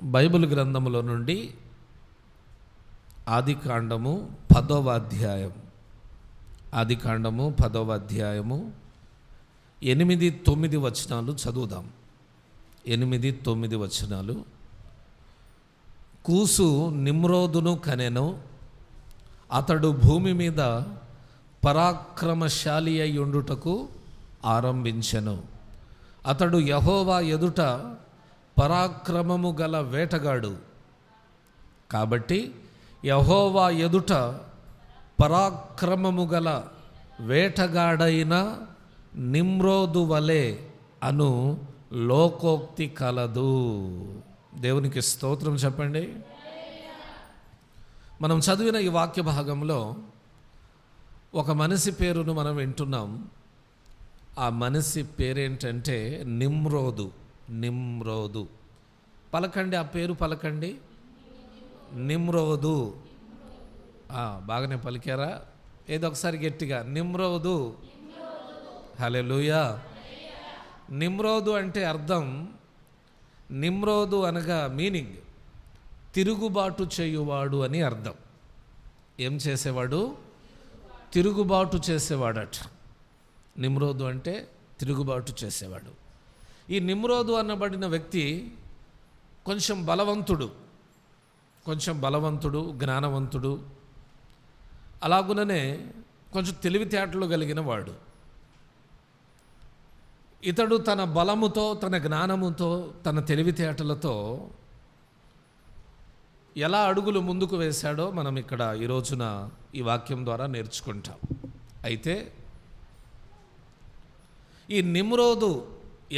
Bible గ్రంథములో నుండి ఆదికాండము 10వ అధ్యాయం, ఆదికాండము 10వ అధ్యాయము 8-9 వచనాలు చదువుదాం. 8-9 వచనాలు. కూసు నిమ్రోదును కనెను, అతడు భూమి మీద పరాక్రమశాలి అయి ఉండుటకు ఆరంభించెను. అతడు యెహోవా ఎదుట పరాక్రమము గల వేటగాడు. కాబట్టి యెహోవా ఎదుట పరాక్రమము గల వేటగాడైన నిమ్రోదు వలె అను లోకోక్తి కలదు. దేవునికి స్తోత్రం చెప్పండి. మనం చదివిన ఈ వాక్య భాగంలో ఒక మనిషి పేరును మనం వింటున్నాం. ఆ మనిషి పేరేంటంటే నిమ్రోదు. నిమ్రోదు పలకండి, ఆ పేరు పలకండి. నిమ్రోదు. బాగానే పలికారా? ఏదో ఒకసారి గట్టిగా, నిమ్రోదు. హల్లెలూయా. నిమ్రోదు అంటే అర్థం, నిమ్రోదు అనగా మీనింగ్ తిరుగుబాటు చేయువాడు అని అర్థం. ఏం చేసేవాడు? తిరుగుబాటు చేసేవాడట. నిమ్రోదు అంటే తిరుగుబాటు చేసేవాడు. ఈ నిమ్రోదు అనబడిన వ్యక్తి కొంచెం బలవంతుడు, జ్ఞానవంతుడు, అలాగుననే కొంచెం తెలివితేటలు కలిగిన వాడు. ఇతడు తన బలముతో, తన జ్ఞానముతో, తన తెలివితేటలతో ఎలా అడుగులు ముందుకు వేశాడో మనం ఇక్కడ ఈ రోజున ఈ వాక్యం ద్వారా నేర్చుకుంటాం. అయితే ఈ నిమ్రోదు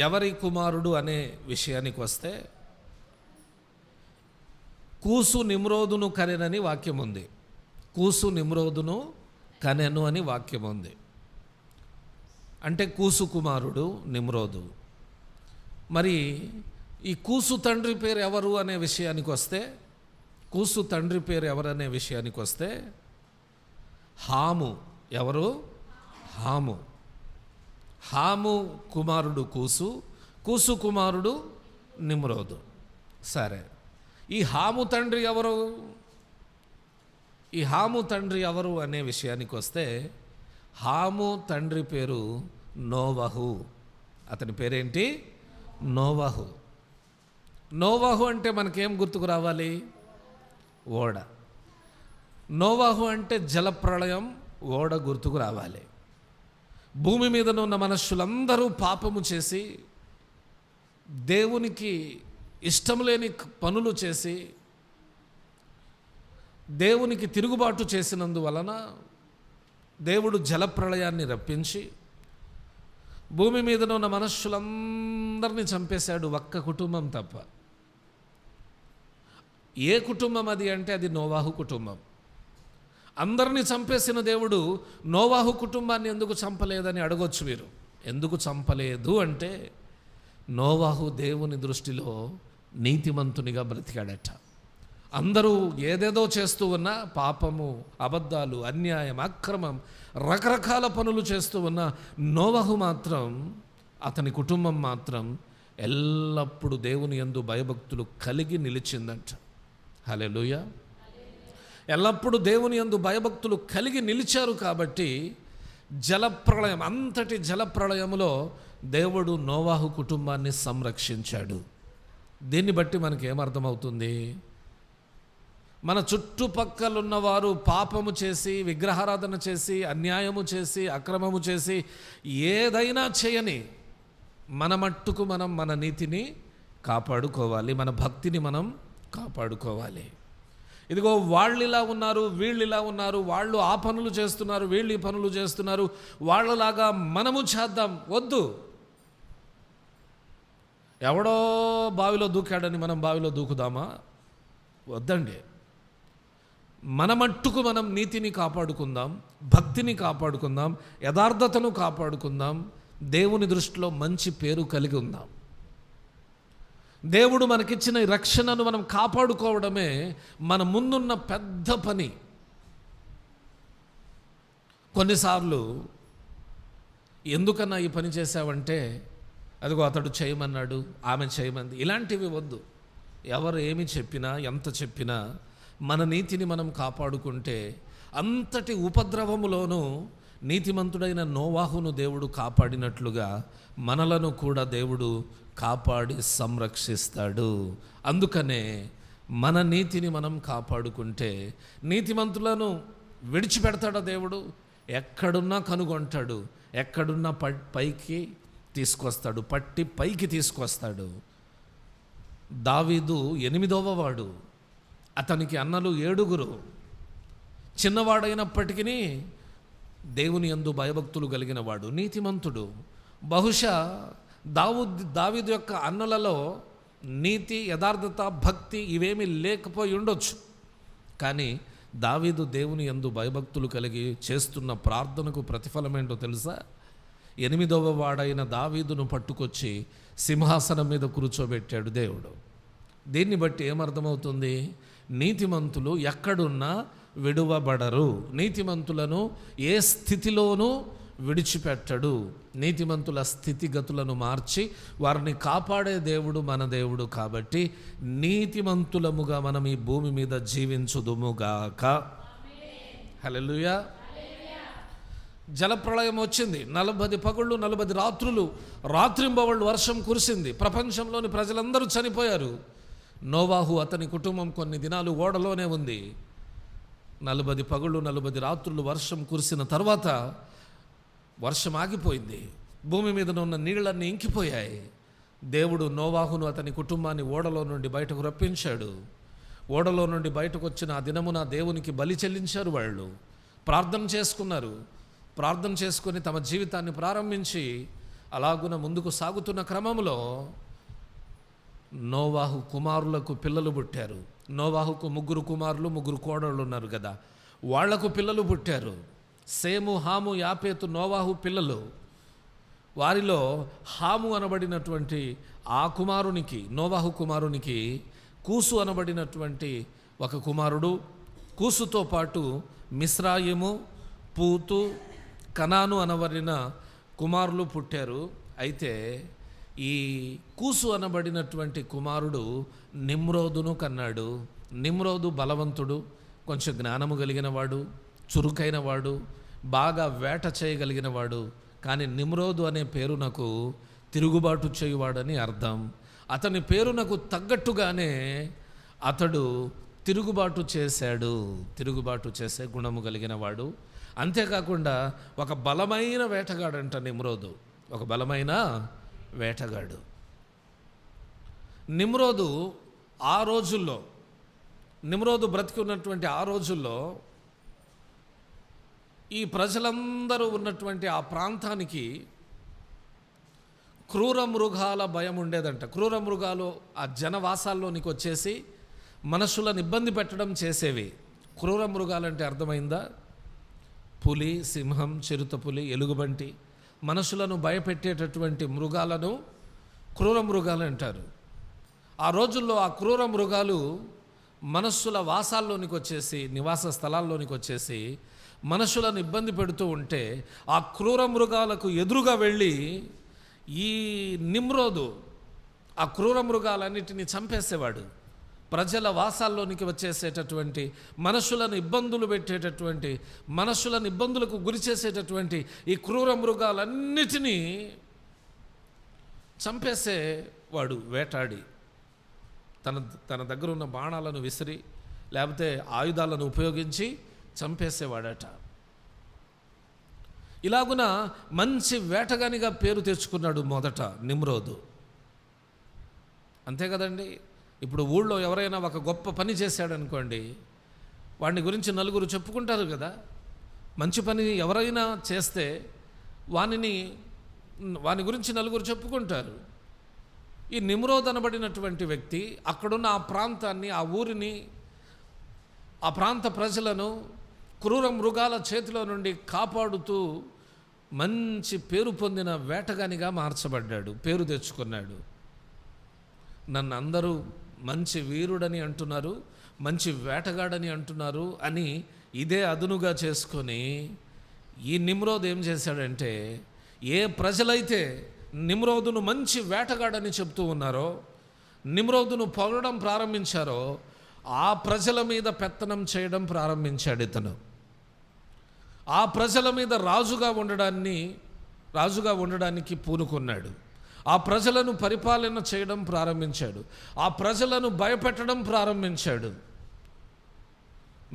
ఎవరి కుమారుడు అనే విషయానికి వస్తే, కూసు నిమ్రోదును కనెనని వాక్యం ఉంది. కూసు నిమ్రోదును కనెను అని వాక్యం ఉంది. అంటే కూసు కుమారుడు నిమ్రోదు. మరి ఈ కూసు తండ్రి పేరు ఎవరు అనే విషయానికి వస్తే, కూసు తండ్రి పేరు ఎవరనే విషయానికి వస్తే హాము. ఎవరు? హాము. హాము కుమారుడు కూసు, కూసు కుమారుడు నిమ్రోదు. సరే, ఈ హాము తండ్రి ఎవరు? ఈ హాము తండ్రి ఎవరు అనే విషయానికి వస్తే, హాము తండ్రి పేరు నోవహు. అతని పేరేంటి? నోవహు. నోవహు అంటే మనకేం గుర్తుకు రావాలి? ఓడ. నోవహు అంటే జలప్రళయం, ఓడ గుర్తుకు రావాలి. భూమి మీద ఉన్న మనుషులందరూ పాపము చేసి, దేవునికి ఇష్టం లేని పనులు చేసి, దేవునికి తిరుగుబాటు చేసినందువలన దేవుడు జలప్రళయాన్ని రప్పించి భూమి మీద ఉన్న మనుషులందరినీ చంపేశాడు, ఒక్క కుటుంబం తప్ప. ఏ కుటుంబం అది అంటే అది నోవాహు కుటుంబం. అందరినీ చంపేసిన దేవుడు నోవాహు కుటుంబాన్ని ఎందుకు చంపలేదని అడగొచ్చు మీరు. ఎందుకు చంపలేదు అంటే, నోవాహు దేవుని దృష్టిలో నీతిమంతునిగా బ్రతికాడట. అందరూ ఏదేదో చేస్తూ ఉన్నా, పాపము, అబద్ధాలు, అన్యాయం, అక్రమం, రకరకాల పనులు చేస్తూ ఉన్న నోవాహు మాత్రం, అతని కుటుంబం మాత్రం ఎల్లప్పుడూ దేవుని యందు భయభక్తులు కలిగి నిలిచిందంట. హల్లెలూయా. ఎల్లప్పుడూ దేవుని యందు భయభక్తులు కలిగి నిలిచారు. కాబట్టి జలప్రళయం, అంతటి జలప్రళయములో దేవుడు నోవాహు కుటుంబాన్ని సంరక్షించాడు. దీన్ని బట్టి మనకి ఏమర్థమవుతుంది? మన చుట్టుపక్కలున్నవారు పాపము చేసి, విగ్రహారాధన చేసి, అన్యాయము చేసి, అక్రమము చేసి, ఏదైనా చేయని, మన మట్టుకు మనం మన నీతిని కాపాడుకోవాలి, మన భక్తిని మనం కాపాడుకోవాలి. ఇదిగో వాళ్ళు ఇలా ఉన్నారు, వీళ్ళు ఇలా ఉన్నారు, వాళ్ళు ఆ పనులు చేస్తున్నారు, వీళ్ళు ఈ పనులు చేస్తున్నారు, వాళ్ళలాగా మనము చేద్దాం. వద్దు. ఎవడో బావిలో దూకాడని మనం బావిలో దూకుదామా? వద్దండి. మన మట్టుకు మనం నీతిని కాపాడుకుందాం, భక్తిని కాపాడుకుందాం, యథార్థతను కాపాడుకుందాం, దేవుని దృష్టిలో మంచి పేరు కలిగి ఉందాం. దేవుడు మనకిచ్చిన ఈ రక్షణను మనం కాపాడుకోవడమే మన ముందున్న పెద్ద పని. కొన్నిసార్లు ఎందుకన్నా ఈ పని చేశావంటే, అదిగో అతడు చేయమన్నాడు, ఆమె చేయమంది, ఇలాంటివి వద్దు. ఎవరు ఏమి చెప్పినా ఎంత చెప్పినా మన నీతిని మనం కాపాడుకుంటే అంతటి ఉపద్రవములోనూ నీతిమంతుడైన నోవాహును దేవుడు కాపాడినట్లుగా మనలను కూడా దేవుడు కాపాడి సంరక్షిస్తాడు. అందుకనే మన నీతిని మనం కాపాడుకుంటే నీతిమంతులను విడిచిపెడతాడా దేవుడు? ఎక్కడున్నా కనుగొంటాడు, ఎక్కడున్నా పైకి తీసుకొస్తాడు, పట్టి పైకి తీసుకొస్తాడు. దావీదు 8వ వాడు, అతనికి అన్నలు 7. చిన్నవాడైనప్పటికీ దేవుని యందు భయభక్తులు కలిగిన వాడు, నీతిమంతుడు. బహుశా దావీదు యొక్క అన్నలలో నీతి, యథార్థత, భక్తి ఇవేమీ లేకపోయి ఉండొచ్చు. కానీ దావీదు దేవుని యందు భయభక్తులు కలిగి చేస్తున్న ప్రార్థనకు ప్రతిఫలం ఏంటో తెలుసా? 8వ వాడైన దావీదును పట్టుకొచ్చి సింహాసనం మీద కూర్చోబెట్టాడు దేవుడు. దీన్ని బట్టి ఏమర్థమవుతుంది? నీతిమంతులు ఎక్కడున్నా విడువబడరు. నీతిమంతులను ఏ స్థితిలోనూ విడిచిపెట్టడు. నీతిమంతుల స్థితిగతులను మార్చి వారిని కాపాడే దేవుడు మన దేవుడు. కాబట్టి నీతిమంతులముగా మనం ఈ భూమి మీద జీవించుదుముగాక. హల్లెలూయా. జలప్రళయం వచ్చింది. 40 పగళ్ళు 40 రాత్రులు, రాత్రింబవళ్ళు వర్షం కురిసింది. ప్రపంచంలోని ప్రజలందరూ చనిపోయారు. నోవాహు అతని కుటుంబం కొన్ని దినాలు ఓడలోనే ఉంది. 40 పగళ్ళు 40 రాత్రులు వర్షం కురిసిన తర్వాత వర్షం ఆగిపోయింది. భూమి మీద ఉన్న నీళ్ళన్నీ ఇంకిపోయాయి. దేవుడు నోవాహును అతని కుటుంబాన్ని ఓడలో నుండి బయటకు రప్పించాడు. ఓడలో నుండి బయటకు వచ్చిన ఆ దినమున దేవునికి బలి చెల్లించారు. వాళ్ళు ప్రార్థన చేసుకున్నారు. ప్రార్థన చేసుకొని తమ జీవితాన్ని ప్రారంభించి అలాగున ముందుకు సాగుతున్న క్రమంలో నోవాహు కుమారులకు పిల్లలు పుట్టారు. నోవాహుకు 3 కుమారులు 3 కోడళ్ళు ఉన్నారు కదా, వాళ్లకు పిల్లలు పుట్టారు. సేము, హాము, యాపేతు నోవాహు పిల్లలు. వారిలో హాము అనబడినటువంటి ఆ కుమారునికి, నోవాహు కుమారునికి కూసు అనబడినటువంటి ఒక కుమారుడు, కూసుతో పాటు మిస్రాయిము, పూతు, కనాను అనబడిన కుమారులు పుట్టారు. అయితే ఈ కూసు అనబడినటువంటి కుమారుడు నిమ్రోదును కన్నాడు. నిమ్రోదు బలవంతుడు, కొంచెం జ్ఞానము కలిగిన వాడు, చురుకైన వాడు, బాగా వేట చేయగలిగిన వాడు. కానీ నిమ్రోదు అనే పేరునకు తిరుగుబాటు చేయువాడని అర్థం. అతని పేరునకు తగ్గట్టుగానే అతడు తిరుగుబాటు చేశాడు. తిరుగుబాటు చేసే గుణము కలిగిన వాడు. అంతేకాకుండా ఒక బలమైన వేటగాడంట నిమ్రోదు. ఒక బలమైన వేటగాడు. నిమ్రోదు ఆ రోజుల్లో, నిమ్రోదు బ్రతికి ఉన్నటువంటి ఆ రోజుల్లో ఈ ప్రజలందరూ ఉన్నటువంటి ఆ ప్రాంతానికి క్రూర మృగాల భయం ఉండేదంట. క్రూర మృగాలు ఆ జనవాసాల్లోనికి వచ్చేసి మనుషులను ఇబ్బంది పెట్టడం చేసేవి. క్రూర మృగాలంటే అర్థమైందా? పులి, సింహం, చిరుతపులి, ఎలుగుబంటి, మనుషులను భయపెట్టేటటువంటి మృగాలను క్రూర మృగాలు అంటారు. ఆ రోజుల్లో ఆ క్రూర మృగాలు మనుషుల వాసాల్లోనికి వచ్చేసి, నివాస స్థలాల్లోనికి వచ్చేసి మనుషులను ఇబ్బంది పెడుతూ ఉంటే ఆ క్రూర మృగాలకు ఎదురుగా వెళ్ళి ఈ నిమ్రోదు ఆ క్రూర మృగాలన్నిటినీ చంపేసేవాడు. ప్రజల వాసాల్లోనికి వచ్చేసేటటువంటి, మనుషులను ఇబ్బందులు పెట్టేటటువంటి, మనుషులను ఇబ్బందులకు గురి చేసేటటువంటి ఈ క్రూర మృగాలన్నిటినీ చంపేసేవాడు వేటాడి. తన దగ్గర ఉన్న బాణాలను విసిరి లేకపోతే ఆయుధాలను ఉపయోగించి చంపేసేవాడట. ఇలాగున మంచి వేటగానిగా పేరు తెచ్చుకున్నాడు మొదట నిమ్రోదు. అంతే కదండి. ఇప్పుడు ఊళ్ళో ఎవరైనా ఒక గొప్ప పని చేశాడనుకోండి, వాడిని గురించి నలుగురు చెప్పుకుంటారు కదా. మంచి పని ఎవరైనా చేస్తే వాని గురించి నలుగురు చెప్పుకుంటారు. ఈ నిమ్రోద్ అనబడినటువంటి వ్యక్తి అక్కడున్న ఆ ప్రాంతాన్ని, ఆ ఊరిని, ఆ ప్రాంత ప్రజలను క్రూర మృగాల చేతిలో నుండి కాపాడుతూ మంచి పేరు పొందిన వేటగానిగా మార్చబడ్డాడు, పేరు తెచ్చుకున్నాడు. నన్ను అందరూ మంచి వీరుడని అంటున్నారు, మంచి వేటగాడని అంటున్నారు అని ఇదే అదునుగా చేసుకొని ఈ నిమ్రోద్ ఏం చేశాడంటే, ఏ ప్రజలైతే నిమ్రోదును మంచి వేటగాడని చెప్తూ ఉన్నారో, నిమ్రోదును పొగడడం ప్రారంభించారో ఆ ప్రజల మీద పెత్తనం చేయడం ప్రారంభించాడు ఇతను. ఆ ప్రజల మీద రాజుగా ఉండడానికి పూనుకున్నాడు. ఆ ప్రజలను పరిపాలన చేయడం ప్రారంభించాడు. ఆ ప్రజలను భయపెట్టడం ప్రారంభించాడు.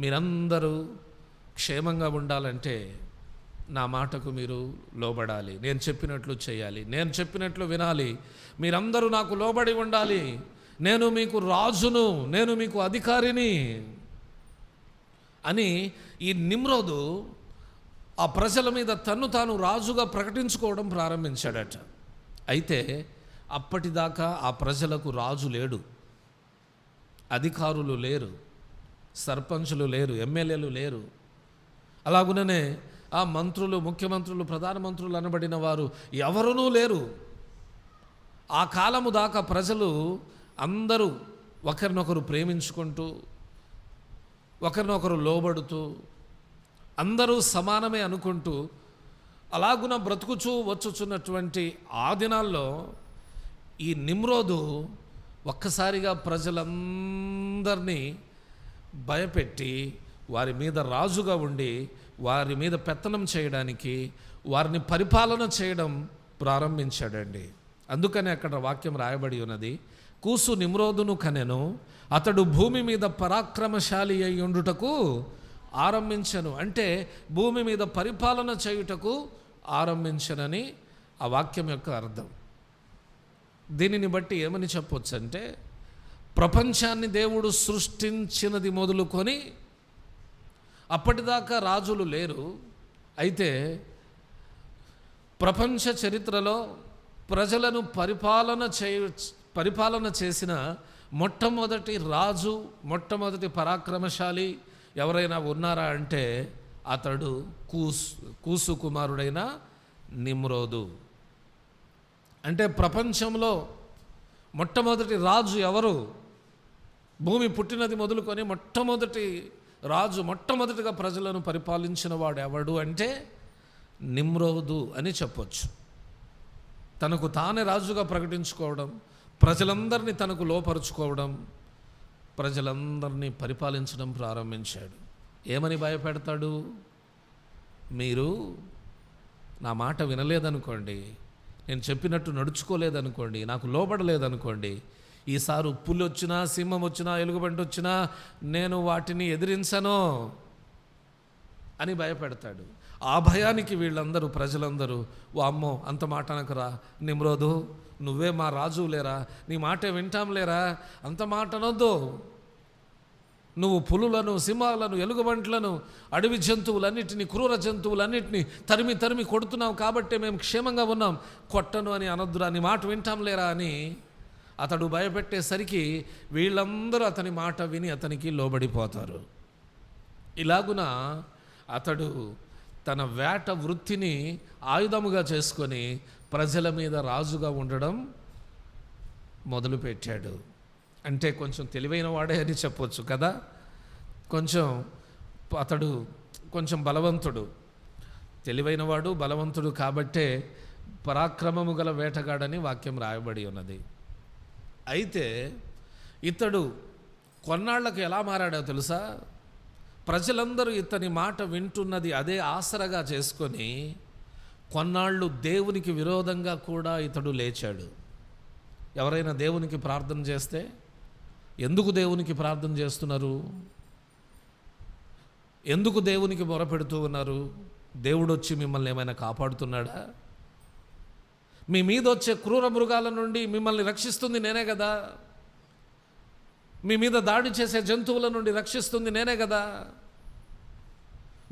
మీరందరూ క్షేమంగా ఉండాలంటే నా మాటకు మీరు లోబడాలి, నేను చెప్పినట్లు చేయాలి, నేను చెప్పినట్లు వినాలి, మీరందరూ నాకు లోబడి ఉండాలి, నేను మీకు రాజును, నేను మీకు అధికారిని అని ఈ నిమ్రోదు ఆ ప్రజల మీద తన్ను తాను రాజుగా ప్రకటించుకోవడం ప్రారంభించాడట. అయితే అప్పటిదాకా ఆ ప్రజలకు రాజు లేడు, అధికారులు లేరు, సర్పంచులు లేరు, ఎమ్మెల్యేలు లేరు. అలాగుననే ఆ మంత్రులు, ముఖ్యమంత్రులు, ప్రధానమంత్రులు అనబడిన వారు ఎవరునూ లేరు. ఆ కాలము దాకా ప్రజలు అందరూ ఒకరినొకరు ప్రేమించుకుంటూ, ఒకరినొకరు లోబడుతూ, అందరూ సమానమే అనుకుంటూ అలాగున బ్రతుకుచూ వచ్చుచున్నటువంటి ఆ దినాల్లో ఈ నిమ్రోదు ఒక్కసారిగా ప్రజలందరినీ భయపెట్టి వారి మీద రాజుగా ఉండి వారి మీద పెత్తనం చేయడానికి, వారిని పరిపాలన చేయడం ప్రారంభించాడండి. అందుకని అక్కడ వాక్యం రాయబడి ఉన్నది, కూసు నిమ్రోదును కనెను, అతడు భూమి మీద పరాక్రమశాలి అయి ఉండుటకు ఆరంభించను. అంటే భూమి మీద పరిపాలన చేయుటకు ఆరంభించనని ఆ వాక్యం యొక్క అర్థం. దీనిని బట్టి ఏమని చెప్పొచ్చు అంటే, ప్రపంచాన్ని దేవుడు సృష్టించినది మొదలుకొని అప్పటిదాకా రాజులు లేరు. అయితే ప్రపంచ చరిత్రలో ప్రజలను పరిపాలన చేసిన మొట్టమొదటి రాజు, మొట్టమొదటి పరాక్రమశాలి ఎవరైనా ఉన్నారా అంటే అతడు కూసు కుమారుడైన నిమ్రోదు. అంటే ప్రపంచంలో మొట్టమొదటి రాజు ఎవరు? భూమి పుట్టినది మొదలుకొని మొట్టమొదటి రాజు, మొట్టమొదటిగా ప్రజలను పరిపాలించిన వాడు ఎవడు అంటే నిమ్రోదు అని చెప్పొచ్చు. తనకు తానే రాజుగా ప్రకటించుకోవడం, ప్రజలందరినీ తనకు లోపరుచుకోవడం, ప్రజలందరినీ పరిపాలించడం ప్రారంభించాడు. ఏమని భయపెడతాడు? మీరు నా మాట వినలేదనుకోండి, నేను చెప్పినట్టు నడుచుకోలేదనుకోండి, నాకు లోబడలేదనుకోండి, ఈసారి పులి వచ్చినా, సింహం వచ్చినా, ఎలుగుబంటి వచ్చినా నేను వాటిని ఎదిరించను అని భయపెడతాడు. ఆ భయానికి వీళ్ళందరూ, ప్రజలందరూ, వామ్మో అంత మాట అనకురా నిమ్రోదు, నువ్వే మా రాజు లేరా, నీ మాటే వింటాం లేరా, అంత మాట అనొద్దు, నువ్వు పులులను, సింహాలను, ఎలుగుబంట్లను, అడవి జంతువులన్నిటినీ, క్రూర జంతువులన్నిటినీ తరిమి తరిమి కొడుతున్నావు కాబట్టే మేము క్షేమంగా ఉన్నాం, కొట్టను అని అనొద్దురా, నీ మాట వింటాం లేరా అని అతడు భయపెట్టేసరికి వీళ్ళందరూ అతని మాట విని అతనికి లోబడిపోతారు. ఇలాగున అతడు తన వేట వృత్తిని ఆయుధముగా చేసుకొని ప్రజల మీద రాజుగా ఉండడం మొదలుపెట్టాడు. అంటే కొంచెం తెలివైన వాడే అని చెప్పొచ్చు కదా. అతడు కొంచెం బలవంతుడు, తెలివైనవాడు, బలవంతుడు కాబట్టే పరాక్రమము గల వేటగాడని వాక్యం రాయబడి ఉన్నది. అయితే ఇతడు కొన్నాళ్లకు ఎలా మారాడో తెలుసా? ప్రజలందరూ ఇతని మాట వింటున్నది అదే ఆసరగా చేసుకొని కొన్నాళ్ళు దేవునికి విరోధంగా కూడా ఇతడు లేచాడు. ఎవరైనా దేవునికి ప్రార్థన చేస్తే, ఎందుకు దేవునికి ప్రార్థన చేస్తున్నారు, ఎందుకు దేవునికి మొరపెడుతూ ఉన్నారు, దేవుడు వచ్చి మిమ్మల్ని ఏమైనా కాపాడుతున్నాడా? మీ మీద వచ్చే క్రూర మృగాల నుండి మిమ్మల్ని రక్షిస్తుంది నేనే కదా, మీ మీద దాడి చేసే జంతువుల నుండి రక్షిస్తుంది నేనే కదా,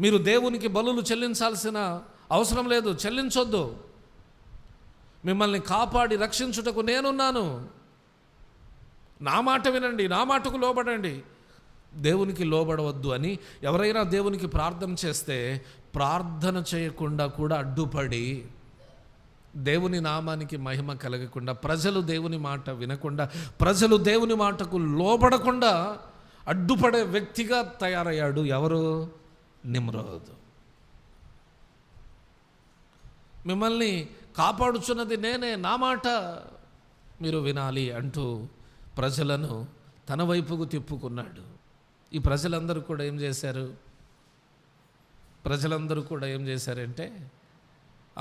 మీరు దేవునికి బలులు చెల్లించాల్సిన అవసరం లేదు, చెల్లించొద్దు, మిమ్మల్ని కాపాడి రక్షించుటకు నేనున్నాను, నా మాట వినండి, నా మాటకు లోబడండి, దేవునికి లోబడవద్దు అని ఎవరైనా దేవునికి ప్రార్థన చేస్తే ప్రార్థన చేయకుండా కూడా అడ్డుపడి, దేవుని నామానికి మహిమ కలగకుండా, ప్రజలు దేవుని మాట వినకుండా, ప్రజలు దేవుని మాటకు లోబడకుండా అడ్డుపడే వ్యక్తిగా తయారయ్యాడు. ఎవరు? నిమ్రోదు. మిమ్మల్ని కాపాడుచున్నది నేనే, నా మాట మీరు వినాలి అంటూ ప్రజలను తన వైపుకు తిప్పుకున్నాడు. ఈ ప్రజలందరూ కూడా ఏం చేశారంటే,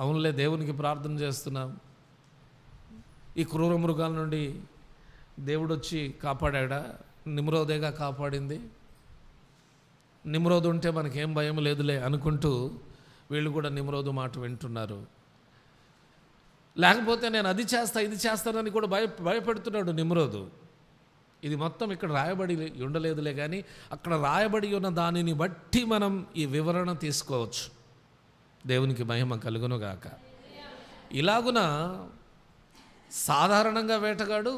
అవునులే దేవునికి ప్రార్థన చేస్తున్నాం, ఈ క్రూర మృగాల నుండి దేవుడు వచ్చి కాపాడా, నిమ్రోదేగా కాపాడింది, నిమ్రోదు ఉంటే మనకేం భయం లేదులే అనుకుంటూ వీళ్ళు కూడా నిమ్రోదు మాట వింటున్నారు. లేకపోతే నేను అది చేస్తా ఇది చేస్తానని కూడా భయపెడుతున్నాడు నిమ్రోదు. ఇది మొత్తం ఇక్కడ రాయబడి ఉండలేదులే, కానీ అక్కడ రాయబడి ఉన్న దానిని బట్టి మనం ఈ వివరణ తీసుకోవచ్చు. దేవునికి మహిమ కలుగునుగాక. ఇలాగున సాధారణంగా వేటగాడు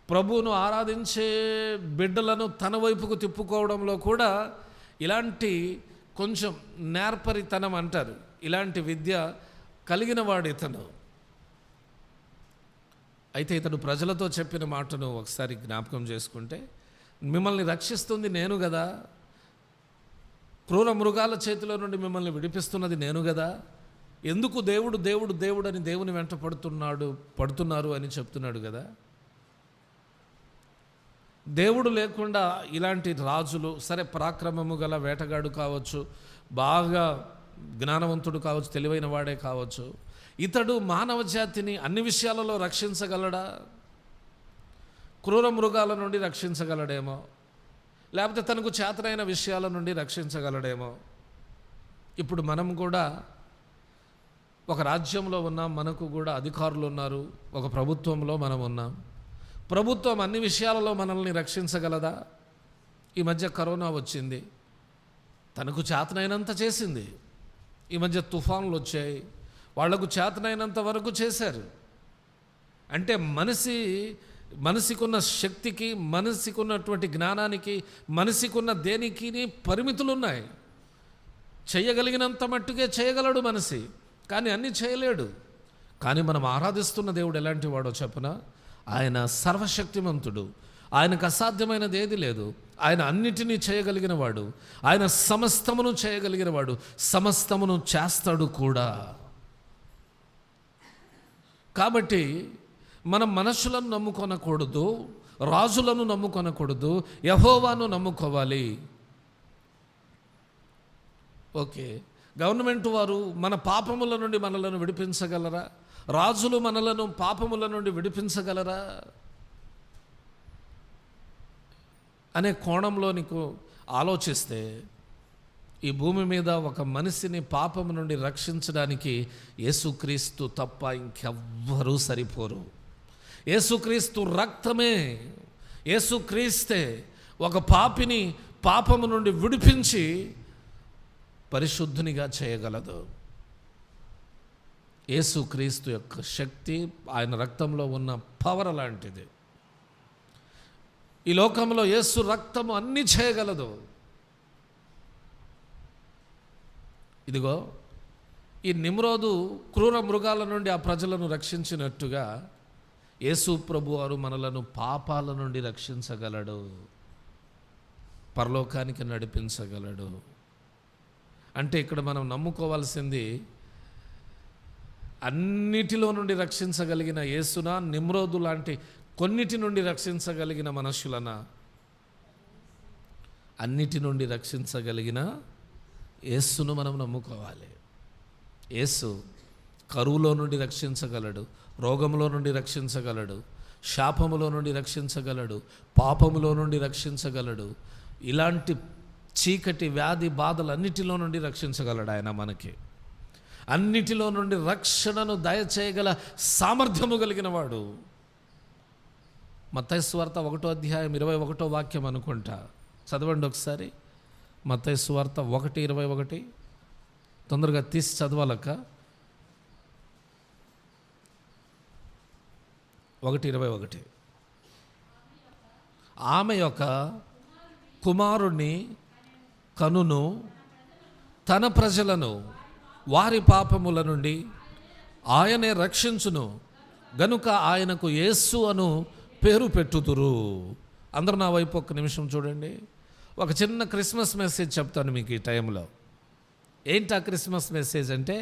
ప్రభువును ఆరాధించే బిడ్డలను తన వైపుకు తిప్పుకోవడంలో కూడా ఇలాంటి కొంచెం నేర్పరితనం అంటారు, ఇలాంటి విద్య కలిగిన వాడు ఇతను. అయితే ఇతడు ప్రజలతో చెప్పిన మాటను ఒకసారి జ్ఞాపకం చేసుకుంటే, మిమ్మల్ని రక్షిస్తుంది నేను కదా, క్రూర మృగాల చేతిలో నుండి మిమ్మల్ని విడిపిస్తున్నది నేను కదా, ఎందుకు దేవుడు దేవుడు దేవుడు అని దేవుని వెంట పడుతున్నారు అని చెప్తున్నాడు కదా. దేవుడు లేకుండా ఇలాంటి రాజులు, సరే పరాక్రమము గల వేటగాడు కావచ్చు, బాగా జ్ఞానవంతుడు కావచ్చు, తెలివైన వాడే కావచ్చు, ఇతడు మానవ జాతిని అన్ని విషయాలలో రక్షించగలడా? క్రూర మృగాల నుండి రక్షించగలడేమో, లేకపోతే తనకు చేతనైన విషయాల నుండి రక్షించగలడేమో. ఇప్పుడు మనం కూడా ఒక రాజ్యంలో ఉన్నాం, మనకు కూడా అధికారులు ఉన్నారు, ఒక ప్రభుత్వంలో మనం ఉన్నాం. ప్రభుత్వం అన్ని విషయాలలో మనల్ని రక్షించగలదా? ఈ మధ్య కరోనా వచ్చింది, తనకు చేతనైనంత చేసింది. ఈ మధ్య తుఫాన్లు వచ్చాయి, వాళ్లకు చేతనైనంత వరకు చేశారు. అంటే మనిషికున్న శక్తికి, మనిషికున్నటువంటి జ్ఞానానికి, మనిషికున్న దేనికి పరిమితులు ఉన్నాయి. చేయగలిగినంత మట్టుకే చేయగలడు మనిషి, కానీ అన్నీ చేయలేడు. కానీ మనం ఆరాధిస్తున్న దేవుడు ఎలాంటి వాడో చెప్పన, ఆయన సర్వశక్తిమంతుడు, ఆయనకు అసాధ్యమైనది ఏది లేదు, ఆయన అన్నిటినీ చేయగలిగిన వాడు, ఆయన సమస్తమును చేయగలిగిన వాడు, సమస్తమును చేస్తాడు కూడా. కాబట్టి మనం మనుషులను నమ్ముకొనకూడదు, రాజులను నమ్ముకొనకూడదు, యెహోవాను నమ్ముకోవాలి. ఓకే, గవర్నమెంట్ వారు మన పాపముల నుండి మనలను విడిపించగలరా? రాజులు మనలను పాపముల నుండి విడిపించగలరా అనే కోణంలో నీకు ఆలోచిస్తే, ఈ భూమి మీద ఒక మనిషిని పాపము నుండి రక్షించడానికి యేసుక్రీస్తు తప్ప ఇంకెవ్వరూ సరిపోరు. యేసుక్రీస్తు రక్తమే, యేసుక్రీస్తే ఒక పాపిని పాపము నుండి విడిపించి పరిశుద్ధునిగా చేయగలదు. యేసుక్రీస్తు యొక్క శక్తి, ఆయన రక్తంలో ఉన్న పవర్ అలాంటిది. ఈ లోకంలో యేసు రక్తము అన్నీ చేయగలదు. ఇదిగో ఈ నిమ్రోదు క్రూర మృగాల నుండి ఆ ప్రజలను రక్షించినట్టుగా యేసు ప్రభు వారు మనలను పాపాల నుండి రక్షించగలడు, పరలోకానికి నడిపించగలడు. అంటే ఇక్కడ మనం నమ్ముకోవాల్సింది అన్నిటిలో నుండి రక్షించగలిగిన యేసునా, నిమ్రోదు లాంటి కొన్నిటి నుండి రక్షించగలిగిన మనుషులనా? అన్నిటి నుండి రక్షించగలిగిన యేసును మనం నమ్ముకోవాలి. యేసు కరువులో నుండి రక్షించగలడు, రోగంలో నుండి రక్షించగలడు, శాపములో నుండి రక్షించగలడు, పాపములో నుండి రక్షించగలడు, ఇలాంటి చీకటి వ్యాధి బాధలన్నిటిలో నుండి రక్షించగలడు ఆయన. మనకి అన్నిటిలో నుండి రక్షణను దయచేయగల సామర్థ్యము కలిగిన వాడు. మత్తయి సువార్త 1:21 అనుకుంటా, చదవండి ఒకసారి. మత్తయి సువార్త 1:21 తొందరగా తీసి చదవాలక్క. 1:21 ఆమె యొక్క కుమారుణ్ణి కనును, తన ప్రజలను వారి పాపముల నుండి ఆయనే రక్షించును గనుక ఆయనకు యేసు అను పేరు పెట్టుదురు. అందరూ నా వైపు ఒక్క నిమిషం చూడండి. ఒక చిన్న క్రిస్మస్ మెసేజ్ చెప్తాను మీకు ఈ టైంలో. ఏంటి ఆ క్రిస్మస్ మెసేజ్ అంటే,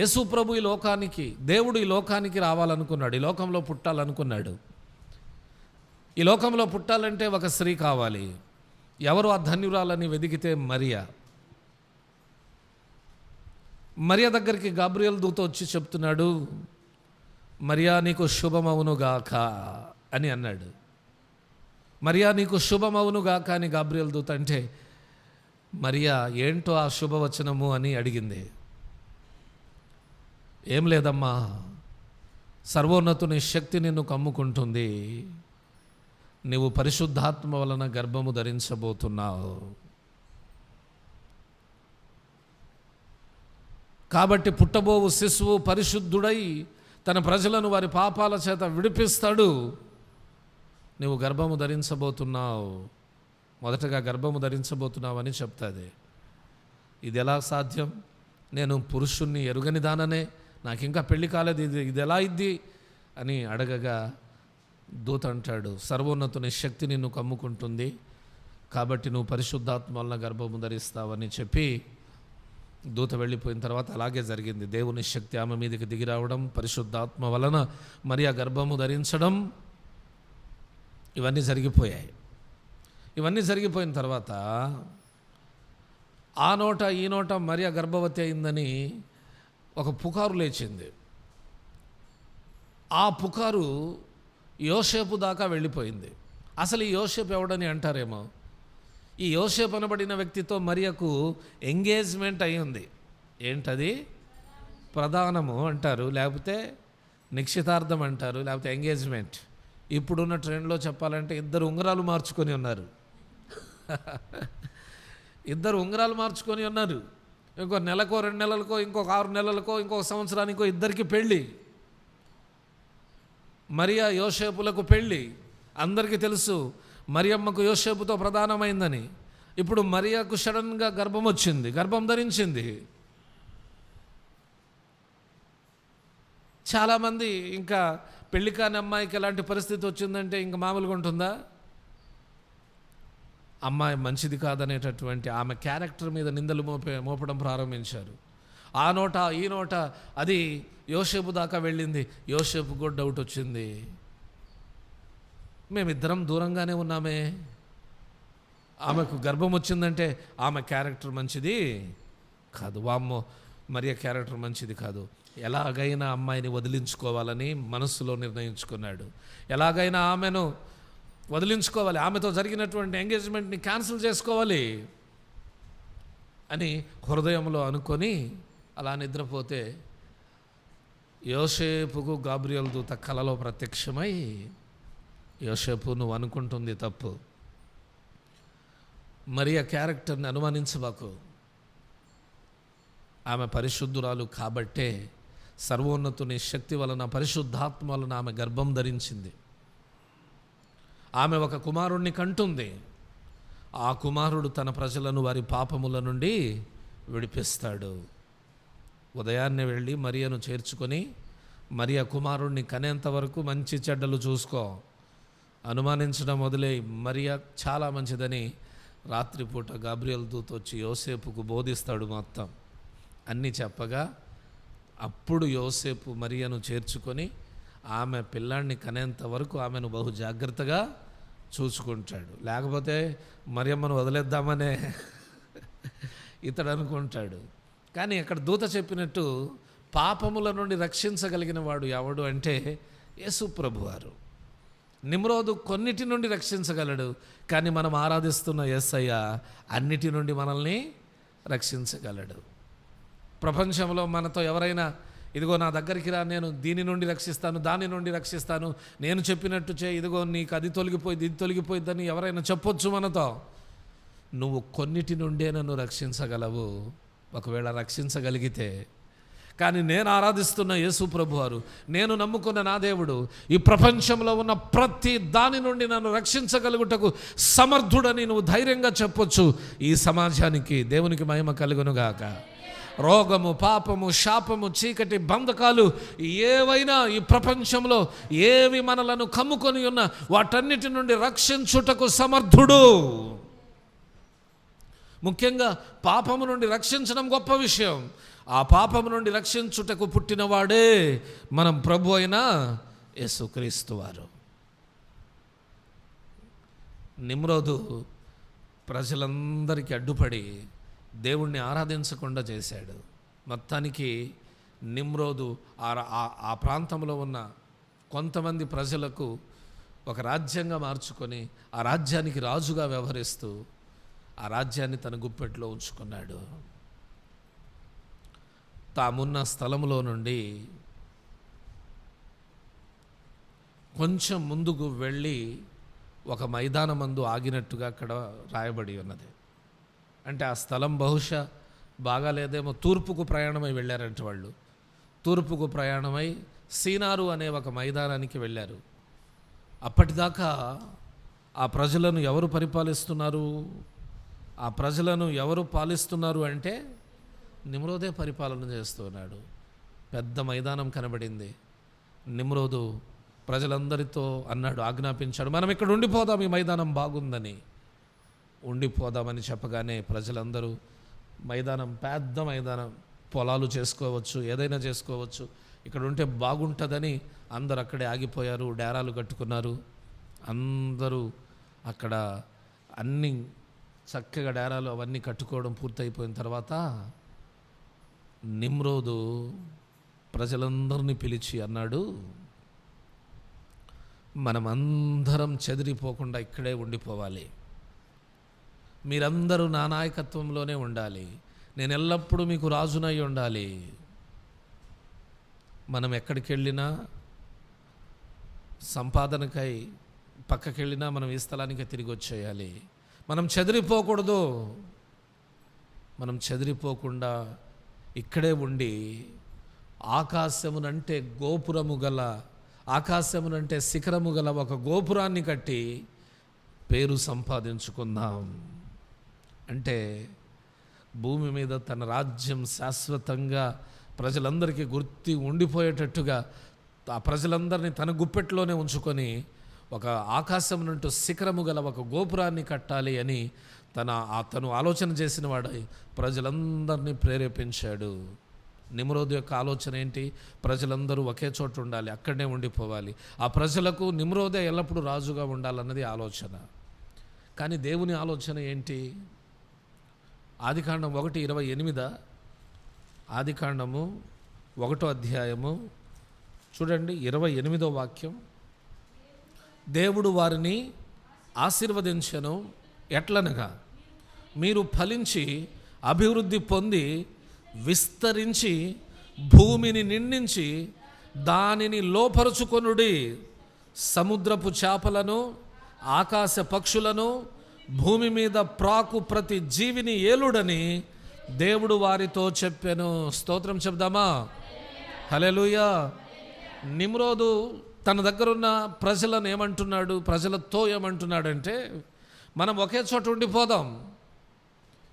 యేసు ప్రభు ఈ లోకానికి, దేవుడు ఈ లోకానికి రావాలనుకున్నాడు, ఈ లోకంలో పుట్టాలనుకున్నాడు. ఈ లోకంలో పుట్టాలంటే ఒక స్త్రీ కావాలి. ఎవరు ఆ ధన్యురాలని వెదికితే మరియా దగ్గరికి గాబ్రియల్ దూత వచ్చి చెప్తున్నాడు, మరియా నీకు శుభమవునుగాక అని అన్నాడు. మరియా నీకు శుభమవునుగాక అని గాబ్రియల్ దూత అంటే మరియా ఏంటో ఆ శుభవచనము అని అడిగింది. ఏం లేదమ్మా, సర్వోన్నతుని శక్తి నిన్ను కమ్ముకుంటుంది, నీవు పరిశుద్ధాత్మ వలన గర్భము ధరించబోతున్నావు, కాబట్టి పుట్టబోవు శిశువు పరిశుద్ధుడై తన ప్రజలను వారి పాపాల చేత విడిపిస్తాడు, నీవు గర్భము ధరించబోతున్నావు, మొదటగా గర్భము ధరించబోతున్నావు అని చెప్తుంది. ఇది ఎలా సాధ్యం? నేను పురుషుణ్ణి ఎరుగని దాననే, నాకు ఇంకా పెళ్లి కాలేదు, ఇది ఎలా ఇద్ది అని అడగగా దూత అంటాడు, సర్వోన్నతుని శక్తి నిన్ను కమ్ముకుంటుంది, కాబట్టి నువ్వు పరిశుద్ధాత్మ వలన గర్భము ధరిస్తావని చెప్పి దూత వెళ్ళిపోయిన తర్వాత అలాగే జరిగింది. దేవుని శక్తి ఆమె మీదకి దిగి రావడం, పరిశుద్ధాత్మ వలన మరియా గర్భము ధరించడం, ఇవన్నీ జరిగిపోయాయి. ఇవన్నీ జరిగిపోయిన తర్వాత ఆ నోట ఈ నోట మరియా గర్భవతి అయిందని ఒక పుకారు లేచింది. ఆ పుకారు యోసేపు దాకా వెళ్ళిపోయింది. అసలు ఈ యోసేపు ఎవడని అంటారేమో, ఈ యోసేపు అనబడిన వ్యక్తితో మరియకు ఎంగేజ్మెంట్ అయ్యింది. ఏంటది? ప్రధానము అంటారు, లేకపోతే నిశ్చితార్థం అంటారు, లేకపోతే ఎంగేజ్మెంట్. ఇప్పుడున్న ట్రెండ్లో చెప్పాలంటే ఇద్దరు ఉంగరాలు మార్చుకొని ఉన్నారు. ఇద్దరు ఉంగరాలు మార్చుకొని ఉన్నారు. ఇంకో నెలకో 2 నెలలకో ఇంకొక 6 నెలలకో ఇంకొక సంవత్సరానికో ఇద్దరికి పెళ్ళి. మరియా యోసేపులకు పెళ్ళి. అందరికీ తెలుసు మరియమ్మకు యోసేపుతో ప్రధానమైందని. ఇప్పుడు మరియాకు సడన్గా గర్భం వచ్చింది, గర్భం ధరించింది. చాలామంది ఇంకా పెళ్లి కాని అమ్మాయికి ఎలాంటి పరిస్థితి వచ్చిందంటే ఇంకా మామూలుగా ఉంటుందా? అమ్మాయి మంచిది కాదనేటటువంటి ఆమె క్యారెక్టర్ మీద నిందలు మోపడం ప్రారంభించారు. ఆ నోట ఈ నోట అది యోసేపు దాకా వెళ్ళింది. యోసేపు కూడా డౌట్ వచ్చింది, మేమిద్దరం దూరంగానే ఉన్నామే, ఆమెకు గర్భం వచ్చిందంటే ఆమె క్యారెక్టర్ మంచిది కాదు, వామ్మో మరియా క్యారెక్టర్ మంచిది కాదు, ఎలాగైనా అమ్మాయిని వదిలించుకోవాలని మనస్సులో నిర్ణయించుకున్నాడు. ఎలాగైనా ఆమెను వదిలించుకోవాలి, ఆమెతో జరిగినటువంటి ఎంగేజ్మెంట్ని క్యాన్సిల్ చేసుకోవాలి అని హృదయంలో అనుకొని అలా నిద్రపోతే యోసేపుకు గాబ్రియల్ దూత కలలో ప్రత్యక్షమై, యోసేపు నువ్వు అనుకుంటుంది తప్పు, మరియా క్యారెక్టర్ని అనుమానించబాకు, ఆమె పరిశుద్ధురాలు కాబట్టే సర్వోన్నతుని శక్తి వలన పరిశుద్ధాత్మ వలన ఆమె గర్భం ధరించింది. ఆమె ఒక కుమారుణ్ణి కంటుంది. ఆ కుమారుడు తన ప్రజలను వారి పాపముల నుండి విడిపిస్తాడు. ఉదయాన్నే వెళ్ళి మరియను చేర్చుకొని మరియా కుమారుణ్ణి కనేంత వరకు మంచి చెడ్డలు చూసుకో, అనుమానించడం వదిలే, మరియా చాలా మంచిదని రాత్రిపూట గాబ్రియల్ దూత వచ్చి యోసేపుకు బోధిస్తాడు. మొత్తం అన్నీ చెప్పగా అప్పుడు యోసేపు మరియను చేర్చుకొని ఆమె పిల్లాన్ని కనేంత వరకు ఆమెను బహు జాగ్రత్తగా చూసుకుంటాడు. లేకపోతే మరియమ్మను వదిలేద్దామనే ఇతడు అనుకుంటాడు. కానీ అక్కడ దూత చెప్పినట్టు పాపముల నుండి రక్షించగలిగిన వాడు ఎవడు అంటే యేసు ప్రభువారు. నిమ్రోదు కొన్నిటి నుండి రక్షించగలడు, కానీ మనం ఆరాధిస్తున్న యేసయ్య అన్నిటి నుండి మనల్ని రక్షించగలడు. ప్రపంచంలో మనతో ఎవరైనా ఇదిగో నా దగ్గరికి రా, నేను దీని నుండి రక్షిస్తాను, దాని నుండి రక్షిస్తాను, నేను చెప్పినట్టు చేయి, ఇదిగో నీకు అది తొలగిపోయింది ఇది తొలగిపోయిందని ఎవరైనా చెప్పొచ్చు మనతో. నువ్వు కొన్నిటి నుండే నన్ను రక్షించగలవు ఒకవేళ రక్షించగలిగితే. కానీ నేను ఆరాధిస్తున్న యేసు ప్రభువారు, నేను నమ్ముకున్న నా దేవుడు ఈ ప్రపంచంలో ఉన్న ప్రతి దాని నుండి నన్ను రక్షించగలుగుటకు సమర్థుడని నువ్వు ధైర్యంగా చెప్పొచ్చు. ఈ సమాజానికి దేవునికి మహిమ కలుగునుగాక. రోగము, పాపము, శాపము, చీకటి, బంధకాలు ఏవైనా ఈ ప్రపంచంలో ఏవి మనలను కమ్ముకొని ఉన్న వాటన్నిటి నుండి రక్షించుటకు సమర్థుడు. ముఖ్యంగా పాపము నుండి రక్షించడం గొప్ప విషయం. ఆ పాపము నుండి రక్షించుటకు పుట్టినవాడే మనం ప్రభు అయిన యేసుక్రీస్తు వారు. నిమ్రోదు ప్రజలందరికీ అడ్డుపడి దేవుణ్ణి ఆరాధించకుండా చేశాడు. మొత్తానికి నిమ్రోదు ఆ ప్రాంతంలో ఉన్న కొంతమంది ప్రజలకు ఒక రాజ్యంగా మార్చుకొని ఆ రాజ్యానికి రాజుగా వ్యవహరిస్తూ ఆ రాజ్యాన్ని తన గుప్పెట్లో ఉంచుకున్నాడు. తామున్న స్థలంలో నుండి కొంచెం ముందుకు వెళ్ళి ఒక మైదానమందు ఆగినట్టుగా అక్కడ రాయబడి ఉన్నది. అంటే ఆ స్థలం బహుశా బాగాలేదేమో. తూర్పుకు ప్రయాణమై వెళ్ళారంటే వాళ్ళు తూర్పుకు ప్రయాణమై సీనారు అనే ఒక మైదానానికి వెళ్ళారు. అప్పటిదాకా ఆ ప్రజలను ఎవరు పరిపాలిస్తున్నారు? ఆ ప్రజలను ఎవరు పాలిస్తున్నారు అంటే నిమ్రోదే పరిపాలన చేస్తున్నాడు. పెద్ద మైదానం కనబడింది. నిమ్రోదు ప్రజలందరితో అన్నాడు, ఆజ్ఞాపించాడు, మనం ఇక్కడ ఉండిపోదాం, ఈ మైదానం బాగుందని. ఉండిపోదామని చెప్పగానే ప్రజలందరూ మైదానం పెద్ద మైదానం, పొలాలు చేసుకోవచ్చు, ఏదైనా చేసుకోవచ్చు, ఇక్కడ ఉంటే బాగుంటుందని అందరూ అక్కడే ఆగిపోయారు. డేరాలు కట్టుకున్నారు. అందరూ అక్కడ అన్ని చక్కగా డేరాలు అవన్నీ కట్టుకోవడం పూర్తయిపోయిన తర్వాత నిమ్రోదు ప్రజలందరినీ పిలిచి అన్నాడు, మనమందరం చెదిరిపోకుండా ఇక్కడే ఉండిపోవాలి. మీరందరూ నా నాయకత్వంలోనే ఉండాలి. నేను ఎల్లప్పుడూ మీకు రాజునై ఉండాలి. మనం ఎక్కడికి వెళ్ళినా సంపాదనకై పక్కకి వెళ్ళినా మనం ఈ స్థలానికి తిరిగి వచ్చేయాలి. మనం చెదిరిపోకూడదు. మనం చెదిరిపోకుండా ఇక్కడే ఉండి ఆకాశమునంటే గోపురము గల, ఆకాశమునంటే శిఖరము గల ఒక గోపురాన్ని కట్టి పేరు సంపాదించుకుందాం. అంటే భూమి మీద తన రాజ్యం శాశ్వతంగా ప్రజలందరికీ గుర్తి ఉండిపోయేటట్టుగా ఆ ప్రజలందరినీ తన గుప్పెట్లోనే ఉంచుకొని ఒక ఆకాశం నుండి శిఖరము గల ఒక గోపురాన్ని కట్టాలి అని తను ఆలోచన చేసిన వాడు ప్రజలందరినీ ప్రేరేపించాడు. నిమ్రోదు యొక్క ఆలోచన ఏంటి? ప్రజలందరూ ఒకే చోట ఉండాలి, అక్కడనే ఉండిపోవాలి. ఆ ప్రజలకు నిమ్రోదే ఎల్లప్పుడూ రాజుగా ఉండాలన్నది ఆలోచన. కానీ దేవుని ఆలోచన ఏంటి? ఆదికాండం 1:28, ఆదికాండము 1వ అధ్యాయము చూడండి, 28వ వాక్యం. దేవుడు వారిని ఆశీర్వదించెను, ఎట్లనగా మీరు ఫలించి అభివృద్ధి పొంది విస్తరించి భూమిని నిండించి దానిని లోపరుచుకొనుడి, సముద్రపు చేపలను ఆకాశ పక్షులను భూమి మీద ప్రాకు ప్రతి జీవిని ఏలుడని దేవుడు వారితో చెప్పెను. స్తోత్రం చెప్దామా? హల్లెలూయా. నిమ్రోదు తన దగ్గరున్న ప్రజలను ఏమంటున్నాడు? ప్రజలతో ఏమంటున్నాడంటే, మనం ఒకే చోట ఉండిపోదాం,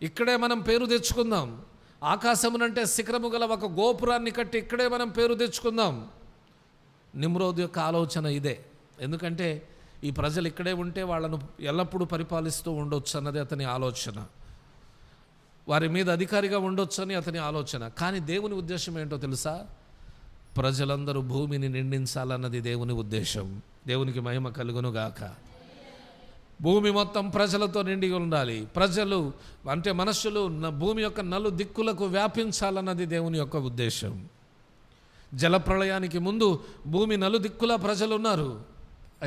ఇక్కడే మనం పేరు తెచ్చుకుందాం. ఆకాశమునంటే శిఖరము గల ఒక గోపురాన్ని కట్టి ఇక్కడే మనం పేరు తెచ్చుకుందాం. నిమ్రోదు యొక్క ఆలోచన ఇదే. ఎందుకంటే ఈ ప్రజలు ఇక్కడే ఉంటే వాళ్ళను ఎల్లప్పుడూ పరిపాలిస్తూ ఉండొచ్చు అన్నది అతని ఆలోచన. వారి మీద అధికారిగా ఉండొచ్చు అని అతని ఆలోచన. కానీ దేవుని ఉద్దేశం ఏంటో తెలుసా? ప్రజలందరూ భూమిని నిండించాలన్నది దేవుని ఉద్దేశం. దేవునికి మహిమ కలుగునుగాక. భూమి మొత్తం ప్రజలతో నిండి ఉండాలి. ప్రజలు అంటే మనుషులు భూమి యొక్క నలు దిక్కులకు వ్యాపించాలన్నది దేవుని యొక్క ఉద్దేశం. జలప్రళయానికి ముందు భూమి నలుదిక్కులా ప్రజలు ఉన్నారు.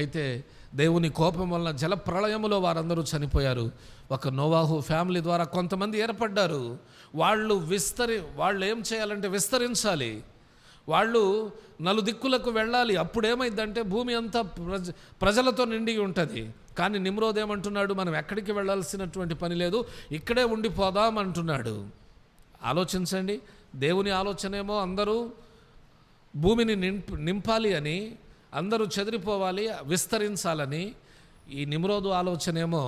అయితే దేవుని కోపం వలన జలప్రళయములో వారందరూ చనిపోయారు. ఒక నోవాహు ఫ్యామిలీ ద్వారా కొంతమంది ఏర్పడ్డారు. వాళ్ళు ఏం చేయాలంటే విస్తరించాలి. వాళ్ళు నలుదిక్కులకు వెళ్ళాలి. అప్పుడేమైందంటే భూమి అంతా ప్రజలతో నిండి ఉంటుంది. కానీ నిమ్రోదు ఏమంటున్నాడు? మనం ఎక్కడికి వెళ్ళాల్సినటువంటి పని లేదు, ఇక్కడే ఉండిపోదాం అంటున్నాడు. ఆలోచించండి. దేవుని ఆలోచనేమో అందరూ భూమిని నింపాలి అని, అందరూ చెదిరిపోవాలి, విస్తరించాలని. ఈ నిమ్రోదు ఆలోచనేమో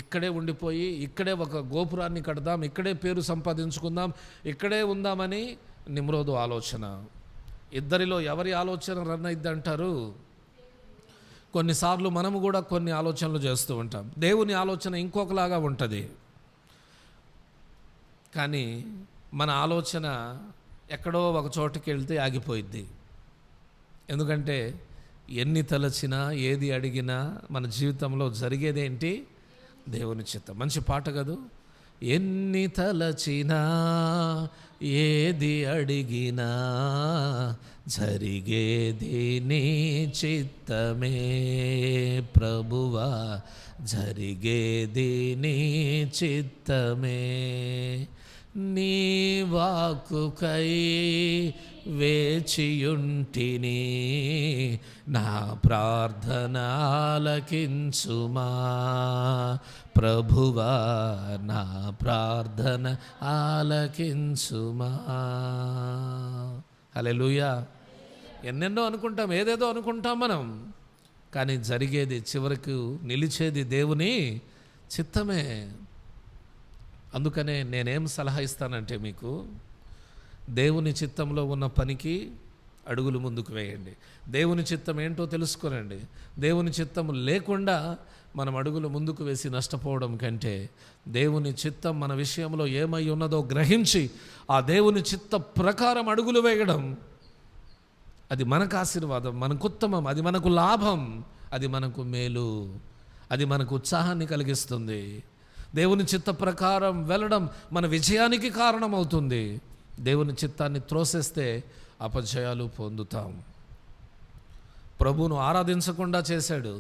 ఇక్కడే ఉండిపోయి ఇక్కడే ఒక గోపురాన్ని కడదాం, ఇక్కడే పేరు సంపాదించుకుందాం, ఇక్కడే ఉందామని నిమ్రోదు ఆలోచన. ఇద్దరిలో ఎవరి ఆలోచన రన్ అయిద్ది అంటారు? కొన్నిసార్లు మనము కూడా కొన్ని ఆలోచనలు చేస్తూ ఉంటాం. దేవుని ఆలోచన ఇంకొకలాగా ఉంటుంది. కానీ మన ఆలోచన ఎక్కడో ఒక చోటుకి వెళ్తే ఆగిపోయిద్ది. ఎందుకంటే ఎన్ని తలచినా ఏది అడిగినా మన జీవితంలో జరిగేదేంటి? దేవుని చిత్తం. మంచి పాట కదూ. ఎన్ని తలచినా ఏది అడిగినా జరిగేది నీ చిత్తమే ప్రభువా, జరిగేది నీ చిత్తమే. నీ వాక్కుకై వేచియుంటిని, నా ప్రార్థన ఆలకించుమా ప్రభువా, నా ప్రార్థన ఆలకించుమా. హల్లెలూయా. ఎన్నెన్నో అనుకుంటాం, ఏదేదో అనుకుంటాం మనం, కానీ జరిగేది చివరకు నిలిచేది దేవుని చిత్తమే. అందుకనే నేనేం సలహా ఇస్తానంటే మీకు, దేవుని చిత్తంలో ఉన్న పనికి అడుగులు ముందుకు వేయండి. దేవుని చిత్తం ఏంటో తెలుసుకోనండి. దేవుని చిత్తం లేకుండా మనం అడుగులు ముందుకు వేసి నష్టపోవడం కంటే, దేవుని చిత్తం మన విషయంలో ఏమై ఉన్నదో గ్రహించి ఆ దేవుని చిత్త ప్రకారం అడుగులు వేయడం, అది మనకు ఆశీర్వాదం, మనకు ఉత్తమం, అది మనకు లాభం, అది మనకు మేలు, అది మనకు ఉత్సాహాన్ని కలిగిస్తుంది. దేవుని చిత్త ప్రకారం వెళ్ళడం మన విజయానికి కారణమవుతుంది. దేవుని చిత్తాన్ని త్రోసేస్తే అపజయాలు పొందుతాం. ప్రభువును ఆరాధించకుండా చేశాడు,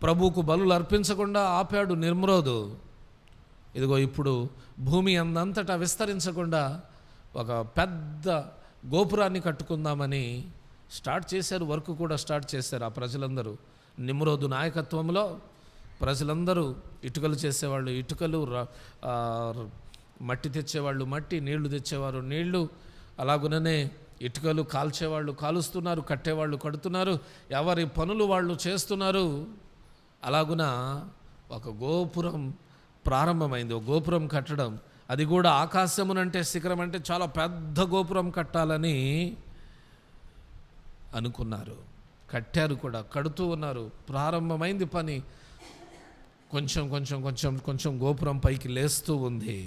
ప్రభువుకు బలులు అర్పించకుండా ఆపాడు నిమ్రోదు. ఇదిగో ఇప్పుడు భూమి అందంతటా విస్తరించకుండా ఒక పెద్ద గోపురాన్ని కట్టుకుందామని స్టార్ట్ చేశారు. వర్క్ కూడా స్టార్ట్ చేశారు ఆ ప్రజలందరూ. నిమ్రోదు నాయకత్వంలో ప్రజలందరూ ఇటుకలు చేసేవాళ్ళు ఇటుకలు, మట్టి తెచ్చేవాళ్ళు మట్టి, నీళ్లు తెచ్చేవారు నీళ్లు, అలాగుననే ఇటుకలు కాల్చేవాళ్ళు కాలుస్తున్నారు, కట్టేవాళ్ళు కడుతున్నారు, ఎవరి పనులు వాళ్ళు చేస్తున్నారు. అలాగున ఒక గోపురం ప్రారంభమైంది, ఒక గోపురం కట్టడం. అది కూడా ఆకాశమునంటే శిఖరం అంటే చాలా పెద్ద గోపురం కట్టాలని అనుకున్నారు, కట్టారు కూడా, కడుతూ ఉన్నారు. ప్రారంభమైంది పని, కొంచెం కొంచెం కొంచెం కొంచెం గోపురం పైకి లేస్తూ ఉంది.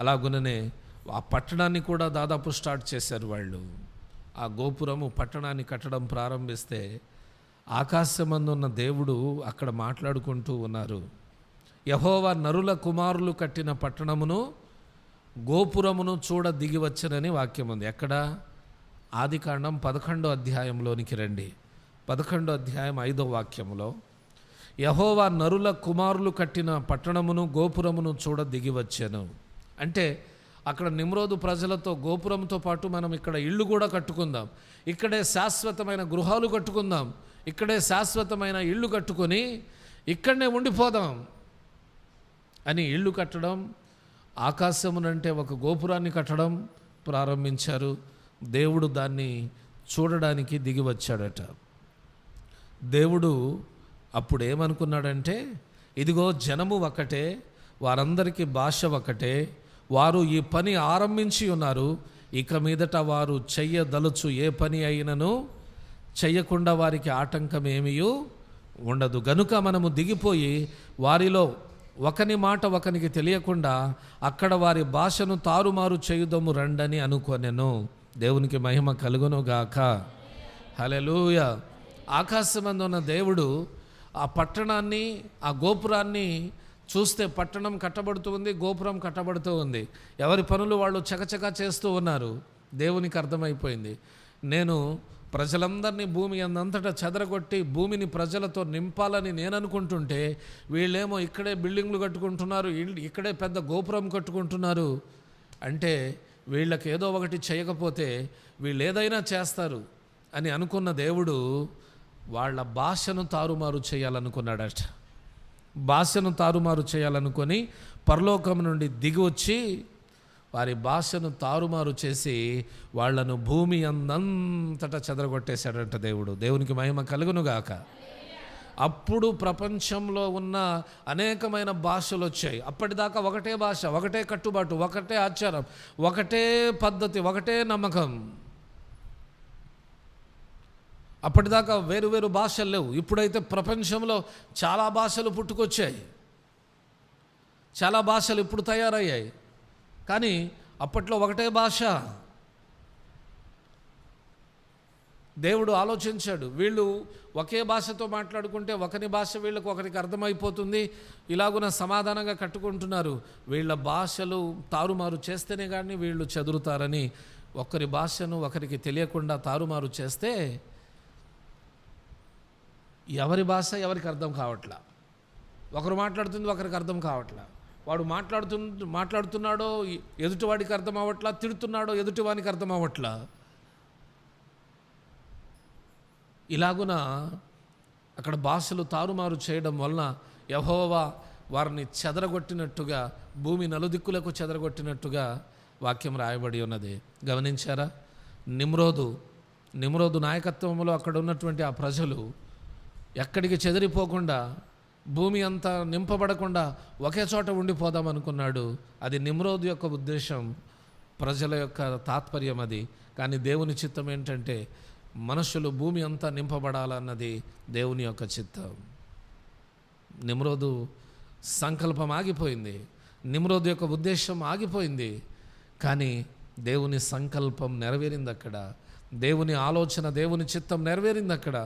అలాగుననే ఆ పట్టణాన్ని కూడా దాదాపు స్టార్ట్ చేశారు వాళ్ళు. ఆ గోపురము పట్టణాన్ని కట్టడం ప్రారంభిస్తే ఆకాశమందున్న దేవుడు అక్కడ మాట్లాడుకుంటూ ఉన్నారు. యెహోవా నరుల కుమారులు కట్టిన పట్టణమును గోపురమును చూడ దిగి వచ్చనని వాక్యం ఉంది. ఎక్కడ? ఆదికాండం 11వ అధ్యాయంలోనికి రండి. 11వ అధ్యాయం 5వ వాక్యములో యెహోవా నరుల కుమారులు కట్టిన పట్టణమును గోపురమును చూడ దిగి వచ్చాను అంటే, అక్కడ నిమ్రోదు ప్రజలతో గోపురంతో పాటు మనం ఇక్కడ ఇళ్ళు కూడా కట్టుకుందాం, ఇక్కడే శాశ్వతమైన గృహాలు కట్టుకుందాం, ఇక్కడే శాశ్వతమైన ఇళ్ళు కట్టుకొని ఇక్కడనే ఉండిపోదాం అని ఇళ్ళు కట్టడం, ఆకాశమునంటే ఒక గోపురాన్ని కట్టడం ప్రారంభించారు. దేవుడు దాన్ని చూడడానికి దిగి వచ్చాడట. దేవుడు అప్పుడు ఏమనుకున్నాడంటే, ఇదిగో జనము ఒకటే, వారందరికీ భాష ఒకటే, వారు ఈ పని ఆరంభించి ఉన్నారు, ఇక మీదట వారు చెయ్యదలుచు ఏ పని అయినను చెయ్యకుండా వారికి ఆటంకం ఏమీ ఉండదు. గనుక మనము దిగిపోయి వారిలో ఒకని మాట ఒకనికి తెలియకుండా అక్కడ వారి భాషను తారుమారు చేయుదము రండని అనుకొనెను. దేవునికి మహిమ కలుగును గాక. హల్లెలూయా. ఆకాశమందు ఉన్న దేవుడు ఆ పట్టణాన్ని, ఆ గోపురాన్ని చూస్తే పట్టణం కట్టబడుతూ ఉంది, గోపురం కట్టబడుతూ ఉంది. ఎవరి పనులు వాళ్ళు చకచకా చేస్తూ ఉన్నారు. దేవునికి అర్థమైపోయింది, నేను ప్రజలందరినీ భూమి అందంతటా చెదరగొట్టి భూమిని ప్రజలతో నింపాలని నేను అనుకుంటుంటే, వీళ్ళేమో ఇక్కడే బిల్డింగ్లు కట్టుకుంటున్నారు, ఇక్కడే పెద్ద గోపురం కట్టుకుంటున్నారు. అంటే వీళ్ళకి ఏదో ఒకటి చేయకపోతే వీళ్ళు ఏదైనా చేస్తారు అని అనుకున్న దేవుడు వాళ్ళ భాషను తారుమారు చేయాలనుకున్నాడట. భాషను తారుమారు చేయాలనుకొని పరలోకం నుండి దిగి వచ్చి వారి భాషను తారుమారు చేసి వాళ్లను భూమి అందంతటా చెదరగొట్టేశాడంట దేవుడు. దేవునికి మహిమ కలుగునుగాక. అప్పుడు ప్రపంచంలో ఉన్న అనేకమైన భాషలు వచ్చాయి. అప్పటిదాకా ఒకటే భాష, ఒకటే కట్టుబాటు, ఒకటే ఆచారం, ఒకటే పద్ధతి, ఒకటే నమ్మకం. అప్పటిదాకా వేరు వేరు భాషలు లేవు. ఇప్పుడైతే ప్రపంచంలో చాలా భాషలు పుట్టుకొచ్చాయి, చాలా భాషలు ఇప్పుడు తయారయ్యాయి. కానీ అప్పట్లో ఒకటే భాష. దేవుడు ఆలోచించాడు, వీళ్ళు ఒకే భాషతో మాట్లాడుకుంటే ఒకరి భాష వీళ్ళకు ఒకరికి అర్థమైపోతుంది, ఇలాగున సమాధానంగా కట్టుకుంటున్నారు, వీళ్ళ భాషలు తారుమారు చేస్తేనే కానీ వీళ్ళు చెదురుతారని ఒకరి భాషను ఒకరికి తెలియకుండా తారుమారు చేస్తే ఎవరి భాష ఎవరికి అర్థం కావట్లా, ఒకరు మాట్లాడుతుంది ఒకరికి అర్థం కావట్లా, వాడు మాట్లాడుతున్నాడో ఎదుటివాడికి అర్థం అవ్వట్లా, తిడుతున్నాడో ఎదుటివానికి అర్థం అవ్వట్లా. ఇలాగున అక్కడ భాషలు తారుమారు చేయడం వలన యెహోవా వారిని చెదరగొట్టినట్టుగా, భూమి నలుదిక్కులకు చెదరగొట్టినట్టుగా వాక్యం రాయబడి ఉన్నది. గమనించారా? నిమ్రోదు నాయకత్వంలో అక్కడ ఉన్నటువంటి ఆ ప్రజలు ఎక్కడికి చెదిరిపోకుండా, భూమి అంతా నింపబడకుండా ఒకే చోట ఉండిపోదాం అనుకున్నాడు. అది నిమ్రోదు యొక్క ఉద్దేశం, ప్రజల యొక్క తాత్పర్యం అది. కానీ దేవుని చిత్తం ఏంటంటే మనుషులు భూమి అంతా నింపబడాలన్నది దేవుని యొక్క చిత్తం. నిమ్రోదు సంకల్పం ఆగిపోయింది, నిమ్రోదు యొక్క ఉద్దేశం ఆగిపోయింది. కానీ దేవుని సంకల్పం నెరవేరింది అక్కడ, దేవుని ఆలోచన, దేవుని చిత్తం నెరవేరింది అక్కడ.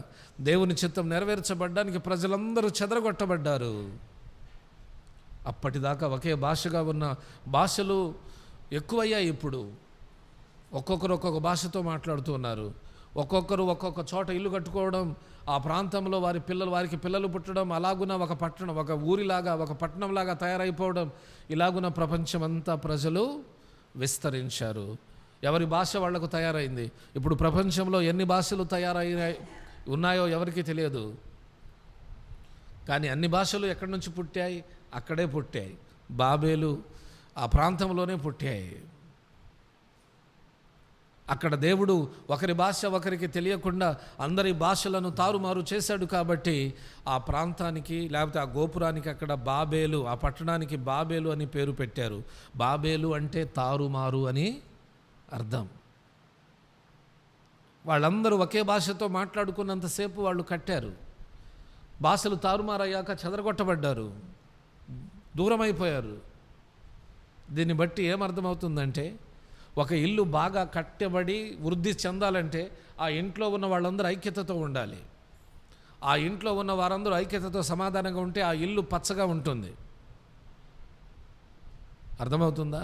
దేవుని చిత్తం నెరవేర్చబడ్డానికి ప్రజలందరూ చెదరగొట్టబడ్డారు. అప్పటిదాకా ఒకే భాషగా ఉన్న భాషలు ఎక్కువయ్యాయి. ఇప్పుడు ఒక్కొక్కరు ఒక్కొక్క భాషతో మాట్లాడుతూ ఉన్నారు. ఒక్కొక్కరు ఒక్కొక్క చోట ఇల్లు కట్టుకోవడం, ఆ ప్రాంతంలో వారికి పిల్లలు పుట్టడం, అలాగున ఒక పట్టణం, ఒక ఊరిలాగా, ఒక పట్టణంలాగా తయారైపోవడం, ఇలాగున ప్రపంచమంతా ప్రజలు విస్తరించారు. ఎవరి భాష వాళ్లకు తయారైంది. ఇప్పుడు ప్రపంచంలో ఎన్ని భాషలు ఉన్నాయో ఎవరికీ తెలియదు. కానీ అన్ని భాషలు ఎక్కడి నుంచి పుట్టాయి? అక్కడే పుట్టాయి. బాబేలు ఆ ప్రాంతంలోనే పుట్టాయి. అక్కడ దేవుడు ఒకరి భాష ఒకరికి తెలియకుండా అందరి భాషలను తారుమారు చేశాడు. కాబట్టి ఆ ప్రాంతానికి, లేకపోతే ఆ గోపురానికి అక్కడ బాబేలు, ఆ పట్టణానికి బాబేలు అని పేరు పెట్టారు. బాబేలు అంటే తారుమారు అని అర్థం. వాళ్ళందరూ ఒకే భాషతో మాట్లాడుకున్నంతసేపు వాళ్ళు కట్టారు. భాషలు తారుమారయ్యాక చెదరగొట్టబడ్డారు, దూరమైపోయారు. దీన్ని బట్టి ఏమర్థమవుతుందంటే, ఒక ఇల్లు బాగా కట్టబడి వృద్ధి చెందాలంటే ఆ ఇంట్లో ఉన్న వాళ్ళందరూ ఐక్యతతో ఉండాలి. ఆ ఇంట్లో ఉన్న వారందరూ ఐక్యతతో సమాధానంగా ఉంటే ఆ ఇల్లు పచ్చగా ఉంటుంది. అర్థమవుతుందా?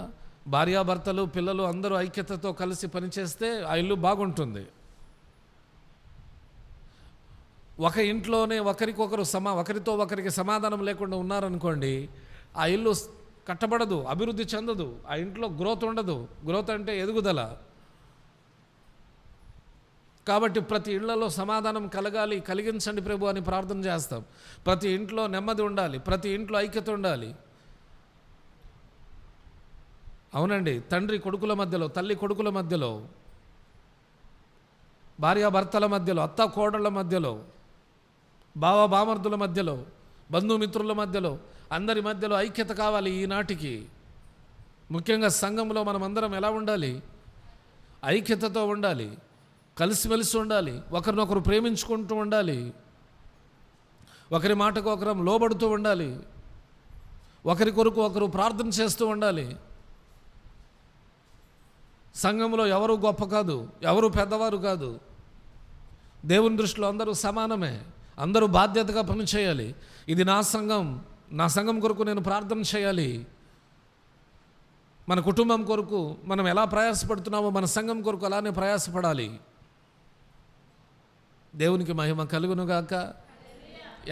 భార్యాభర్తలు, పిల్లలు అందరూ ఐక్యతతో కలిసి పనిచేస్తే ఆ ఇల్లు బాగుంటుంది. ఒక ఇంట్లోనే ఒకరితో ఒకరికి సమాధానం లేకుండా ఉన్నారనుకోండి, ఆ ఇల్లు కట్టబడదు, అభివృద్ధి చెందదు, ఆ ఇంట్లో గ్రోత్ ఉండదు. గ్రోత్ అంటే ఎదుగుదల. కాబట్టి ప్రతి ఇళ్లలో సమాధానం కలిగించండి ప్రభు అని ప్రార్థన చేస్తాం. ప్రతి ఇంట్లో నెమ్మది ఉండాలి, ప్రతి ఇంట్లో ఐక్యత ఉండాలి. అవునండి, తండ్రి కొడుకుల మధ్యలో, తల్లి కొడుకుల మధ్యలో, భార్యాభర్తల మధ్యలో, అత్త కోడళ్ళ మధ్యలో, బావ బామర్దుల మధ్యలో, బంధుమిత్రుల మధ్యలో, అందరి మధ్యలో ఐక్యత కావాలి. ఈనాటికి ముఖ్యంగా సంఘంలో మనం అందరం ఎలా ఉండాలి? ఐక్యతతో ఉండాలి, కలిసిమెలిసి ఉండాలి, ఒకరినొకరు ప్రేమించుకుంటూ ఉండాలి, ఒకరి మాటకు ఒకరం లోబడుతూ ఉండాలి, ఒకరి కొరకు ఒకరు ప్రార్థన చేస్తూ ఉండాలి. సంఘంలో ఎవరు గొప్ప కాదు, ఎవరు పెద్దవారు కాదు. దేవుని దృష్టిలో అందరూ సమానమే. అందరూ బాధ్యతగా పనిచేయాలి. ఇది నా సంఘం కొరకు నేను ప్రార్థన చేయాలి. మన కుటుంబం కొరకు మనం ఎలా ప్రయాసపడుతున్నామో మన సంఘం కొరకు అలానే ప్రయాసపడాలి. దేవునికి మహిమ కలుగునుగాక.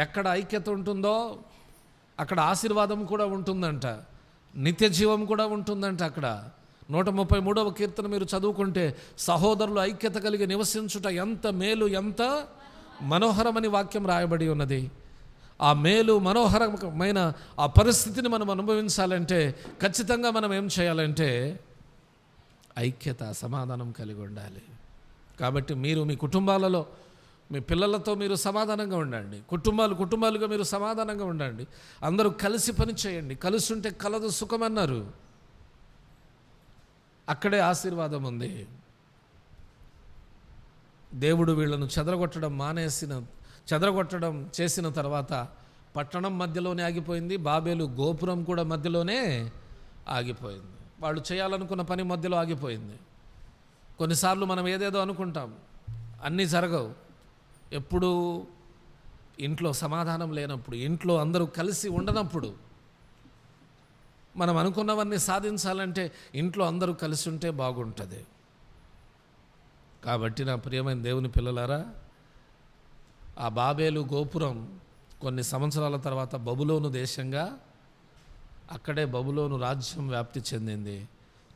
ఎక్కడ ఐక్యత ఉంటుందో అక్కడ ఆశీర్వాదం కూడా ఉంటుందంట, నిత్య జీవం కూడా ఉంటుందంట. అక్కడ 133వ కీర్తన మీరు చదువుకుంటే, సహోదరులు ఐక్యత కలిగి నివసించుట ఎంత మేలు, ఎంత మనోహరమని వాక్యం రాయబడి ఉన్నది. ఆ మేలు, మనోహరమైన ఆ పరిస్థితిని మనం అనుభవించాలంటే ఖచ్చితంగా మనం ఏం చేయాలంటే ఐక్యత, సమాధానం కలిగి ఉండాలి. కాబట్టి మీరు మీ కుటుంబాలలో, మీ పిల్లలతో మీరు సమాధానంగా ఉండండి. కుటుంబాలుగా మీరు సమాధానంగా ఉండండి. అందరూ కలిసి పని చేయండి. కలిసి ఉంటే కలదు సుఖమన్నారు. అక్కడే ఆశీర్వాదం ఉంది. దేవుడు వీళ్ళను చెదరగొట్టడం చేసిన తర్వాత పట్టణం మధ్యలోనే ఆగిపోయింది. బాబేలు గోపురం కూడా మధ్యలోనే ఆగిపోయింది. వాళ్ళు చేయాలనుకున్న పని మధ్యలో ఆగిపోయింది. కొన్నిసార్లు మనం ఏదేదో అనుకుంటాం, అన్నీ జరగవు. ఎప్పుడు ఇంట్లో సమాధానం లేనప్పుడు, ఇంట్లో అందరూ కలిసి ఉండనప్పుడు, మనం అనుకున్నవన్నీ సాధించాలంటే ఇంట్లో అందరూ కలిసి ఉంటే బాగుంటుంది. కాబట్టి నా ప్రియమైన దేవుని పిల్లలారా, ఆ బాబేలు గోపురం కొన్ని సంవత్సరాల తర్వాత బబులోను దేశంగా, అక్కడే బబులోను రాజ్యం వ్యాప్తి చెందింది.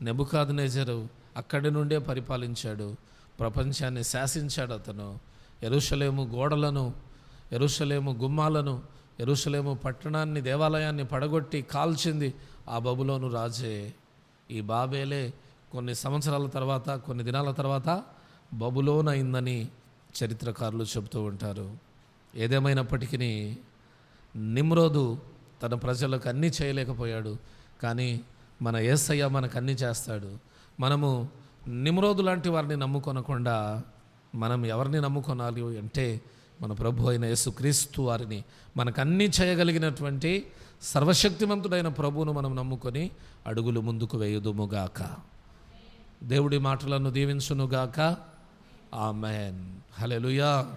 నెబుకద్నెజరు అక్కడి నుండే పరిపాలించాడు, ప్రపంచాన్ని శాసించాడు. అతను యెరూషలేము గోడలను, యెరూషలేము గుమ్మాలను, యెరూషలేము పట్టణాన్ని, దేవాలయాన్ని పడగొట్టి కాల్చింది ఆ బబులోను రాజే. ఈ బాబేలే కొన్ని సంవత్సరాల తర్వాత, కొన్ని దినాల తర్వాత బబులోన్ అయిందని చరిత్రకారులు చెబుతూ ఉంటారు. ఏదేమైనప్పటికీ నిమ్రోదు తన ప్రజలకు అన్నీ చేయలేకపోయాడు, కానీ మన యేసయ్య మనకు అన్నీ చేస్తాడు. మనము నిమ్రోదు లాంటి వారిని నమ్ముకొనకుండా మనం ఎవరిని నమ్ముకొనాలి అంటే మన ప్రభు అయిన యేసుక్రీస్తు వారిని, మనకు అన్నీ చేయగలిగినటువంటి సర్వశక్తిమంతుడైన ప్రభువును మనం నమ్ముకొని అడుగులు ముందుకు వేయుదుముగాక. దేవుడి మాటలను దీవించునుగాక. ఆమెన్. హల్లెలూయా.